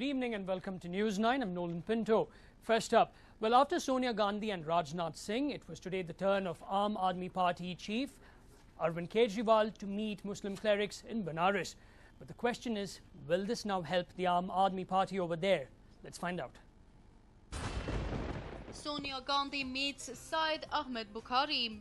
Good evening and welcome to News 9. I'm Nolan Pinto. First up, well, after Sonia Gandhi and Rajnath Singh, it was today the turn of Aam Aadmi Party chief Arvind Kejriwal to meet Muslim clerics in Benares. But the question is, will this now help the Aam Aadmi Party over there? Let's find out. Sonia Gandhi meets Syed Ahmed Bukhari.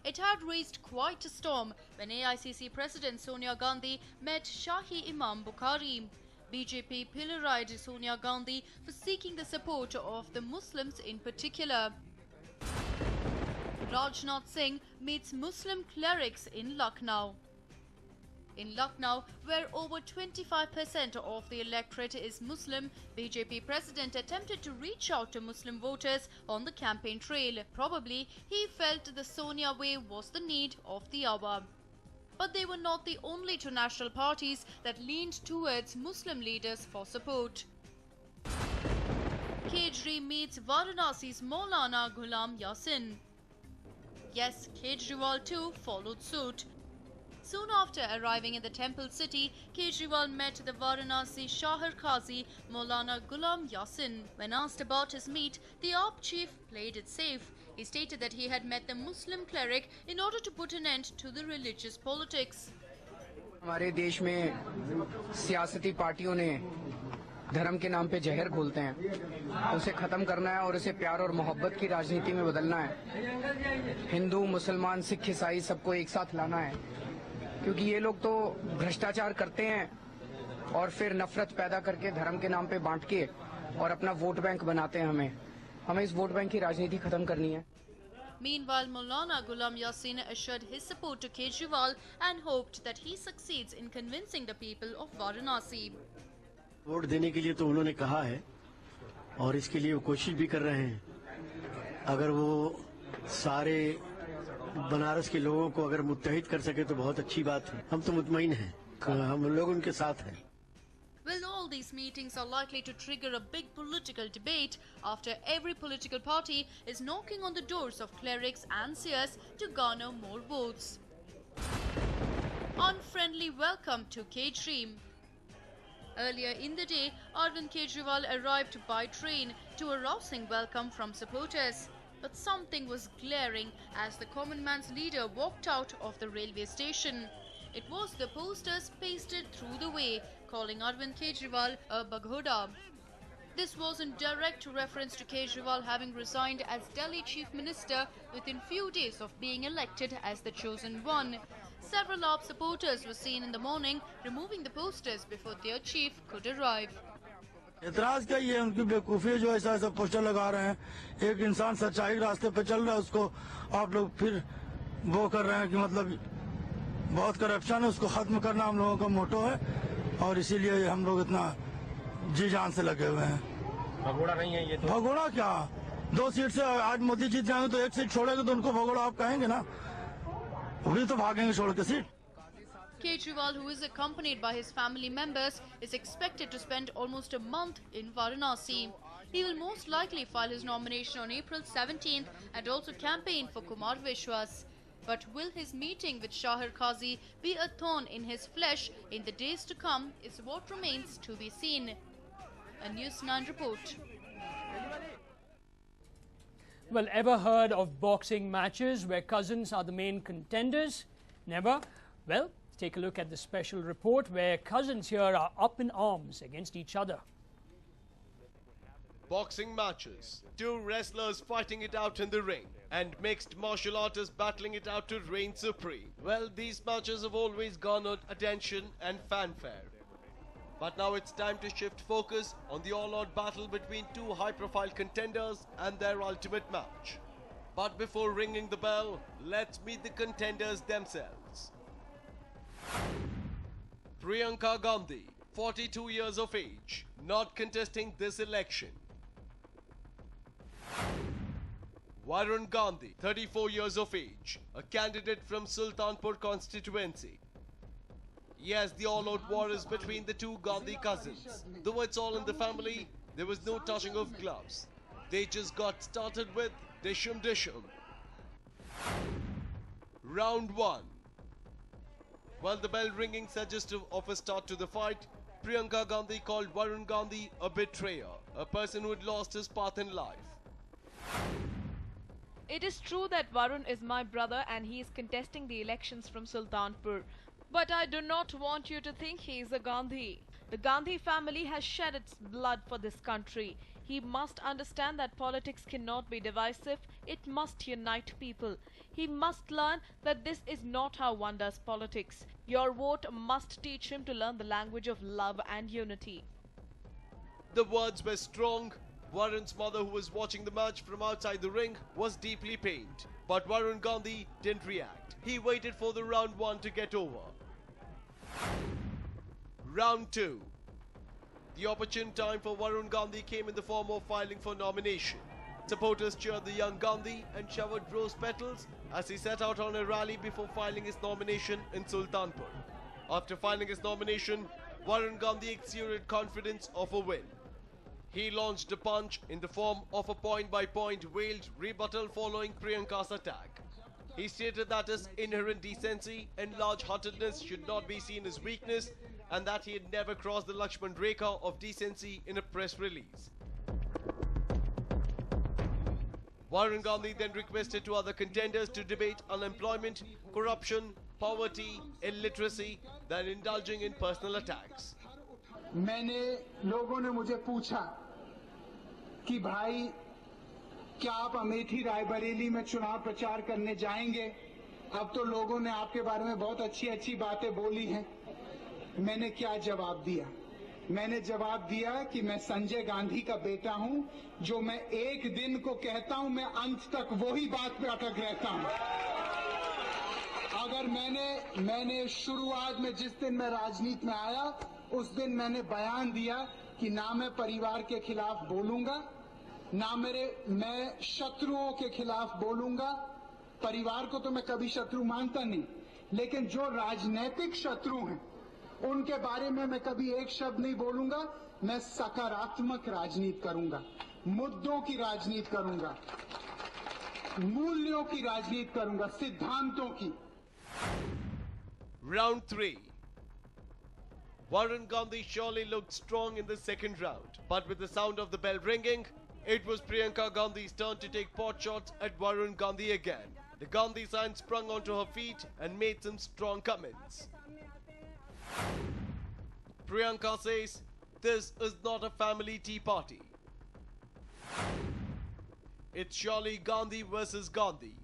It had raised quite a storm when AICC President Sonia Gandhi met Shahi Imam Bukhari. BJP pillarized Sonia Gandhi for seeking the support of the Muslims in particular. Rajnath Singh meets Muslim clerics in Lucknow. In Lucknow, where over 25% of the electorate is Muslim, BJP president attempted to reach out to Muslim voters on the campaign trail. Probably, he felt the Sonia way was the need of the hour. But they were not the only two national parties that leaned towards Muslim leaders for support. Kejri meets Varanasi's Maulana Ghulam Yasin. Yes, Kejriwal too followed suit. Soon after arriving in the temple city, Kejriwal met the Varanasi Shahar Qazi Maulana Ghulam Yasin. When asked about his meet, the AAP chief played it safe. He stated that he had met the Muslim cleric in order to put an end to the religious politics. हमारे देश में सियासती पार्टियों ने धर्म के नाम पे जहर घोलते हैं, उसे खत्म करना है और उसे प्यार और मोहब्बत की राजनीति में बदलना है। हिंदू, मुसलमान, सिख, ईसाई सबको एक साथ लाना है, क्योंकि ये लोग तो भ्रष्टाचार करते हैं और फिर नफरत पैदा करके धर्म के नाम पे बांट के और अपना वोट बैंक बनाते हैं। हमें इस वोट बैंक की राजनीति खत्म करनी है। Meanwhile, Maulana Ghulam Yasin assured his support to Kejriwal and hoped that he succeeds in convincing the people of Varanasi. Vote देने के लिए तो उन्होंने कहा है और इसके लिए वो कोशिश भी कर रहे हैं। अगर वो सारे बनारस के लोगों को अगर मुत्तहिद कर सके तो बहुत अच्छी बात है। हम तो मुतमईन हैं, हम लोग उनके साथ हैं। Well, all these meetings are likely to trigger a big political debate after every political party is knocking on the doors of clerics and seers to garner more votes. Unfriendly welcome to Kejri. Earlier in the day, Arvind Kejriwal arrived by train to a rousing welcome from supporters. But something was glaring as the common man's leader walked out of the railway station. It was the posters pasted through the way, calling Arvind Kejriwal a baghoda. This was in direct reference to Kejriwal having resigned as Delhi Chief Minister within few days of being elected as the chosen one. Several AAP supporters were seen in the morning removing the posters before their chief could arrive. एतराज क्या ये उनकी बेवकूफ़ी है जो ऐसा ऐसा poster लगा रहे हैं। एक इंसान सच्चाई रास्ते पे चल रहा है, उसको आप लोग फिर वो कर रहे हैं कि मतलब बहुत करप्शन है, उसको खत्म करना हम लोगों का मोटो है और इसीलिए हम लोग इतना जी जान से लगे हुए हैं। भगोड़ा नहीं है ये तो। भगोड़ा क्या, 2 सीट से आज मोदी जीत जाएंगे तो 1 सीट छोड़ेंगे तो उनको भगोड़ा आप कहेंगे ना, वही तो भागेंगे छोड़ के seat. Kejriwal, who is accompanied by his family members, is expected to spend almost a month in Varanasi. He will most likely file his nomination on April 17th and also campaign for Kumar Vishwas. But will his meeting with Shahar Qazi be a thorn in his flesh in the days to come is what remains to be seen. A News9 report. Well, ever heard of boxing matches where cousins are the main contenders? Never? Well, take a look at the special report where cousins here are up in arms against each other. Boxing matches, 2 wrestlers fighting it out in the ring, and mixed martial artists battling it out to reign supreme. Well, these matches have always garnered attention and fanfare. But now it's time to shift focus on the all-out battle between 2 high-profile contenders and their ultimate match. But before ringing the bell, let's meet the contenders themselves. Priyanka Gandhi, 42 years of age, not contesting this election. Varun Gandhi, 34 years of age, a candidate from Sultanpur constituency. Yes, the all-out war is between the 2 Gandhi cousins. Though it's all in the family, there was no touching of gloves. They just got started with dishum dishum. Round 1. While the bell ringing suggestive of a start to the fight, Priyanka Gandhi called Varun Gandhi a betrayer, a person who had lost his path in life. It is true that Varun is my brother and he is contesting the elections from Sultanpur. But I do not want you to think he is a Gandhi. The Gandhi family has shed its blood for this country. He must understand that politics cannot be divisive, it must unite people. He must learn that this is not how one does politics. Your vote must teach him to learn the language of love and unity. The words were strong. Varun's mother, who was watching the match from outside the ring, was deeply pained. But Varun Gandhi didn't react. He waited for the round 1 to get over. Round 2. The opportune time for Varun Gandhi came in the form of filing for nomination. Supporters cheered the young Gandhi and showered rose petals as he set out on a rally before filing his nomination in Sultanpur. After filing his nomination, Varun Gandhi exuded confidence of a win. He launched a punch in the form of a point-by-point veiled rebuttal following Priyanka's attack. He stated that his inherent decency and large-heartedness should not be seen as weakness, and that he had never crossed the Lakshman Rekha of decency in a press release. Varun Gandhi then requested to other contenders to debate unemployment, corruption, poverty, illiteracy, than indulging in personal attacks. मैंने लोगों ने मुझे पूछा कि भाई क्या आप अमेठी रायबरेली में चुनाव प्रचार करने जाएंगे? अब तो लोगों ने आपके बारे में बहुत अच्छी बातें बोली हैं। मैंने क्या जवाब दिया? मैंने जवाब दिया कि मैं संजय गांधी का बेटा हूं, जो मैं एक दिन को कहता हूं, मैं अंत तक वही बात पे अटक रहता हूं। अगर मैंने शुरुआत में जिस दिन मैं राजनीति में आया, उस दिन मैंने बयान दिया कि ना मैं परिवार के खिलाफ बोलूंगा, ना मैं शत्रुओं के खिलाफ बोलूंगा। परिवार को तो मैं कभी शत्रु मानता नहीं, लेकिन जो राजनीतिक शत्रु हैं उनके बारे में मैं कभी एक शब्द नहीं बोलूंगा। मैं सकारात्मक राजनीति करूंगा, मुद्दों की राजनीति करूंगा, मूल्यों की राजनीति करूंगा, सिद्धांतों की। Round 3. Varun Gandhi surely looked strong in the second round, but with the sound of the bell ringing, it was Priyanka Gandhi's turn to take pot shots at Varun Gandhi again. The Gandhi sign sprung onto her feet and made some strong comments. Priyanka says, "This is not a family tea party. It's surely Gandhi versus Gandhi."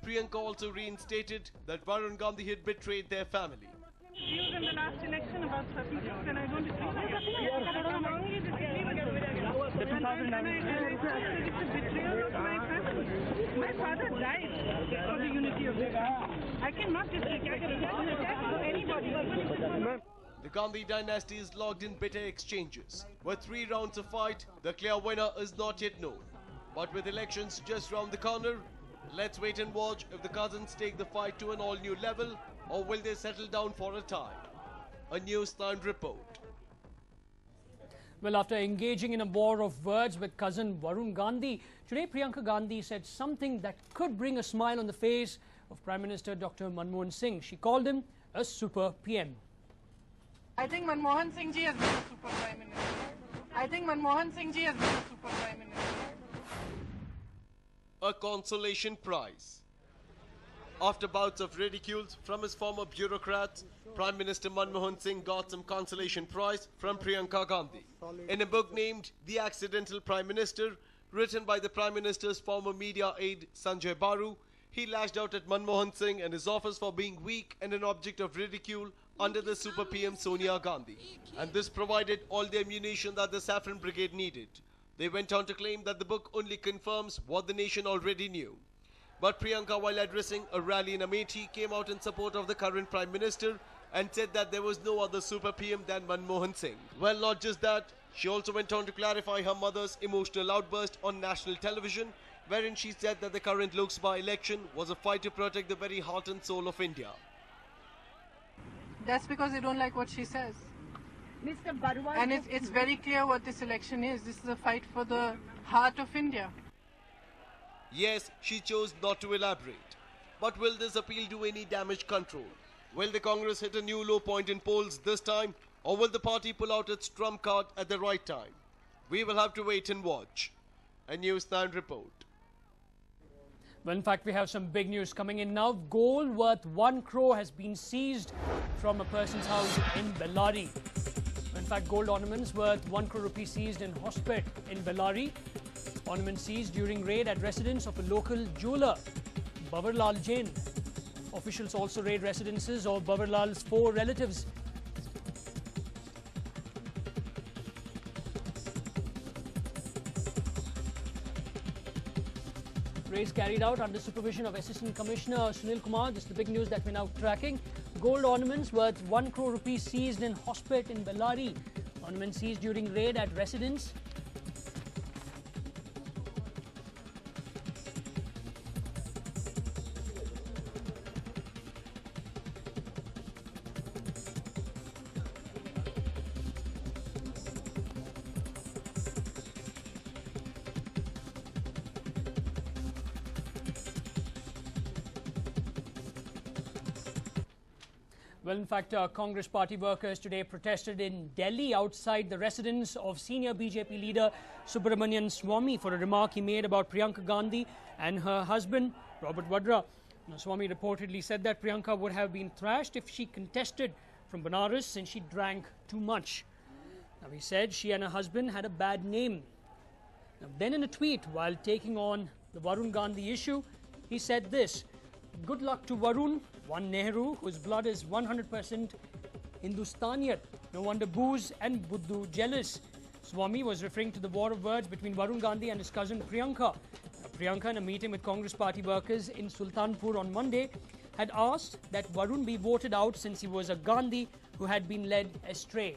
Priyanka also reinstated that Varun Gandhi had betrayed their family. Views in the last election about 36, and I don't agree with it. The 2009 it's a betrayal of my family. My father died for the unity of this country. I cannot just attack anybody. The Gandhi dynasty is locked in bitter exchanges. With 3 rounds of fight, the clear winner is not yet known. But with elections just round the corner, let's wait and watch if the cousins take the fight to an all-new level, or will they settle down for a time? A News9 report. Well, after engaging in a war of words with cousin Varun Gandhi, today Priyanka Gandhi said something that could bring a smile on the face of Prime Minister Dr. Manmohan Singh. She called him a super PM. I think Manmohan Singh ji has been a super prime minister. I think Manmohan Singh ji has been a super prime minister. A consolation prize. After bouts of ridicules from his former bureaucrats, Prime Minister Manmohan Singh got some consolation prize from Priyanka Gandhi. In a book named The Accidental Prime Minister, written by the Prime Minister's former media aide Sanjay Baru, he lashed out at Manmohan Singh and his office for being weak and an object of ridicule under the Super PM Sonia Gandhi. And this provided all the ammunition that the Saffron Brigade needed. They went on to claim that the book only confirms what the nation already knew. But Priyanka, while addressing a rally in Amethi, came out in support of the current Prime Minister and said that there was no other Super PM than Manmohan Singh. Well, not just that, she also went on to clarify her mother's emotional outburst on national television, wherein she said that the current Lok Sabha election was a fight to protect the very heart and soul of India. That's because they don't like what she says. Mr. Barwal, and it's very clear what this election is. This is a fight for the heart of India. Yes, she chose not to elaborate. But will this appeal do any damage control? Will the Congress hit a new low point in polls this time, or will the party pull out its trump card at the right time? We will have to wait and watch. A News9 report. Well, in fact, we have some big news coming in now. Gold worth 1 crore has been seized from a person's house in Bellary. In fact, gold ornaments worth 1 crore rupees seized in Hospet in Bellary. Ornaments seized during raid at residence of a local jeweler, Bavarlal Jain. Officials also raid residences of Bavarlal's 4 relatives. Raids carried out under supervision of Assistant Commissioner Sunil Kumar. This is the big news that we're now tracking. Gold ornaments worth 1 crore rupees seized in Hospet in Bellary. Ornaments seized during raid at residence. Well, in fact, Congress party workers today protested in Delhi outside the residence of senior BJP leader Subramanian Swamy for a remark he made about Priyanka Gandhi and her husband, Robert Vadra. Now, Swamy reportedly said that Priyanka would have been thrashed if she contested from Banaras since she drank too much. Now, he said she and her husband had a bad name. Now, then in a tweet, while taking on the Varun Gandhi issue, he said this: "Good luck to Varun, one Nehru, whose blood is 100% Hindustaniyat. No wonder Booz and Buddhu jealous." Swamy was referring to the war of words between Varun Gandhi and his cousin Priyanka. Now, Priyanka, in a meeting with Congress party workers in Sultanpur on Monday, had asked that Varun be voted out since he was a Gandhi who had been led astray.